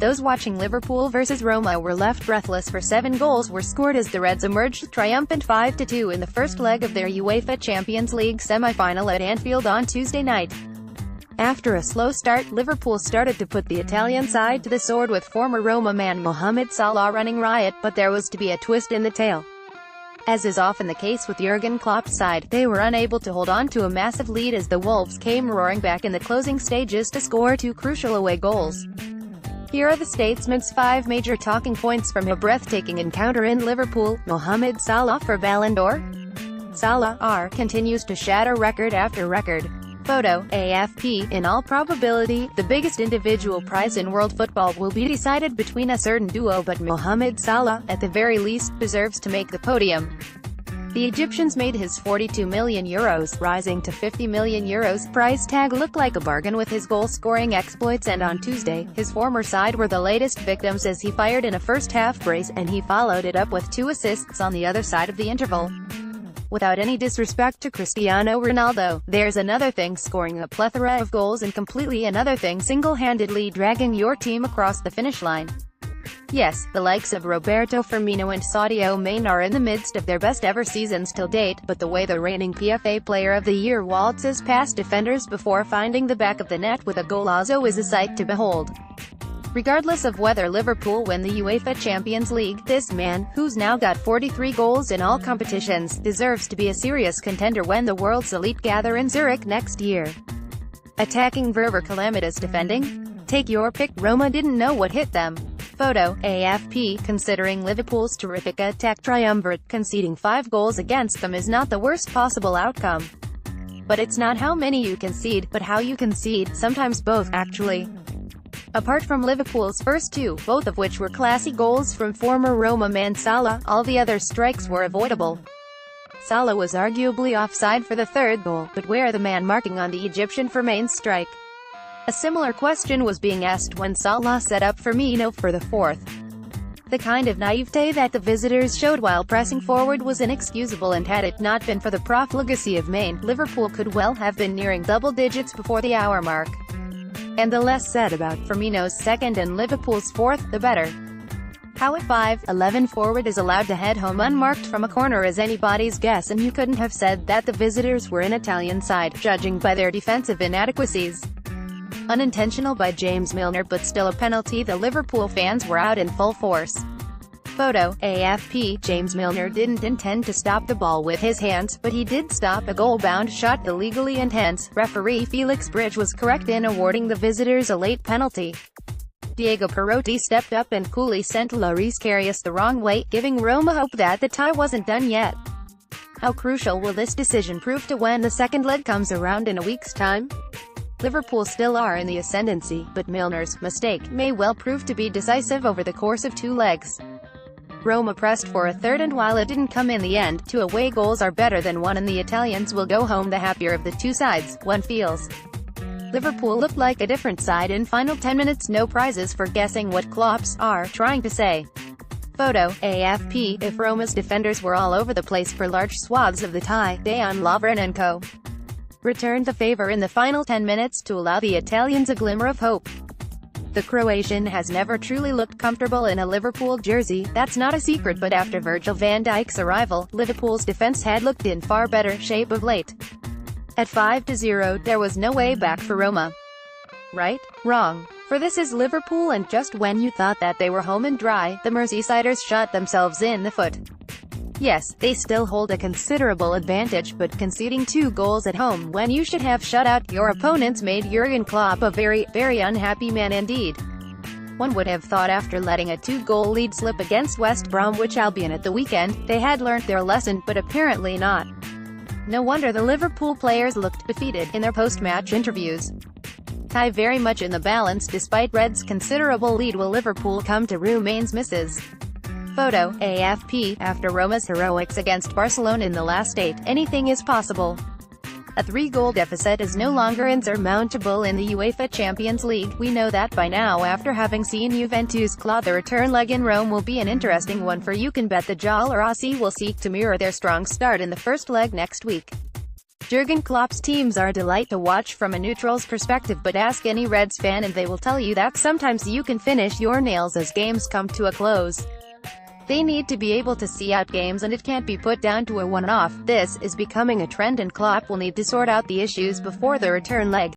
Those watching Liverpool vs Roma were left breathless, for 7 goals were scored as the Reds emerged triumphant 5-2 in the first leg of their UEFA Champions League semi-final at Anfield on Tuesday night. After a slow start, Liverpool started to put the Italian side to the sword, with former Roma man Mohamed Salah running riot, but there was to be a twist in the tale. As is often the case with Jurgen Klopp's side, they were unable to hold on to a massive lead as the Wolves came roaring back in the closing stages to score 2 crucial away goals. Here are the statesman's 5 major talking points from a breathtaking encounter in Liverpool. Mohamed Salah for Ballon d'Or? Salah continues to shatter record after record. Photo, AFP. In all probability, the biggest individual prize in world football will be decided between a certain duo, but Mohamed Salah, at the very least, deserves to make the podium. The Egyptians made his €42 million, rising to €50 million price tag look like a bargain with his goal-scoring exploits, and on Tuesday, his former side were the latest victims as he fired in a first-half brace, and he followed it up with 2 assists on the other side of the interval. Without any disrespect to Cristiano Ronaldo, there's another thing scoring a plethora of goals and completely another thing single-handedly dragging your team across the finish line. Yes, the likes of Roberto Firmino and Sadio Mane are in the midst of their best-ever seasons till date, but the way the reigning PFA Player of the Year waltzes past defenders before finding the back of the net with a golazo is a sight to behold. Regardless of whether Liverpool win the UEFA Champions League, this man, who's now got 43 goals in all competitions, deserves to be a serious contender when the world's elite gather in Zurich next year. Attacking versus calamitous defending? Take your pick. Roma didn't know what hit them. Photo, AFP. Considering Liverpool's terrific attack triumvirate, conceding 5 goals against them is not the worst possible outcome. But it's not how many you concede, but how you concede, sometimes both, actually. Apart from Liverpool's first 2, both of which were classy goals from former Roma man Salah, all the other strikes were avoidable. Salah was arguably offside for the 3rd goal, but where the man marking on the Egyptian for Mane's strike? A similar question was being asked when Salah set up Firmino for the 4th. The kind of naivete that the visitors showed while pressing forward was inexcusable, and had it not been for the profligacy of Mane, Liverpool could well have been nearing double digits before the hour mark. And the less said about Firmino's 2nd and Liverpool's 4th, the better. How a 5'11" forward is allowed to head home unmarked from a corner is anybody's guess, and you couldn't have said that the visitors were an Italian side, judging by their defensive inadequacies. Unintentional by James Milner, but still a penalty. The Liverpool fans were out in full force. Photo, AFP. James Milner didn't intend to stop the ball with his hands, but he did stop a goal-bound shot illegally, and hence, referee Felix Bridge was correct in awarding the visitors a late penalty. Diego Perotti stepped up and coolly sent Loris Karius the wrong way, giving Roma hope that the tie wasn't done yet. How crucial will this decision prove to when the second leg comes around in a week's time? Liverpool still are in the ascendancy, but Milner's mistake may well prove to be decisive over the course of 2 legs. Roma pressed for a 3rd, and while it didn't come in the end, 2 away goals are better than 1, and the Italians will go home the happier of the 2 sides, one feels. Liverpool looked like a different side in final 10 minutes. No prizes for guessing what Klopp's trying to say. Photo, AFP. If Roma's defenders were all over the place for large swaths of the tie, Dejan Lovren and co. returned the favor in the final 10 minutes to allow the Italians a glimmer of hope. The Croatian has never truly looked comfortable in a Liverpool jersey, that's not a secret, but after Virgil van Dijk's arrival, Liverpool's defense had looked in far better shape of late. At 5-0, there was no way back for Roma. Right? Wrong. For this is Liverpool, and just when you thought that they were home and dry, the Merseysiders shot themselves in the foot. Yes, they still hold a considerable advantage, but conceding 2 goals at home when you should have shut out your opponents made Jurgen Klopp a very, very unhappy man indeed. One would have thought after letting a 2-goal lead slip against West Bromwich Albion at the weekend, they had learnt their lesson, but apparently not. No wonder the Liverpool players looked defeated in their post-match interviews. Tie very much in the balance despite Reds' considerable lead. Will Liverpool come to rue Mane's misses? Photo, AFP. After Roma's heroics against Barcelona in the last 8, anything is possible. A 3-goal deficit is no longer insurmountable in the UEFA Champions League. We know that by now, after having seen Juventus claw the return leg in Rome will be an interesting one, for you can bet the Giallorossi will seek to mirror their strong start in the first leg next week. Jurgen Klopp's teams are a delight to watch from a neutral's perspective, but ask any Reds fan and they will tell you that sometimes you can finish your nails as games come to a close. They need to be able to see out games and it can't be put down to a one-off. This is becoming a trend and Klopp will need to sort out the issues before the return leg.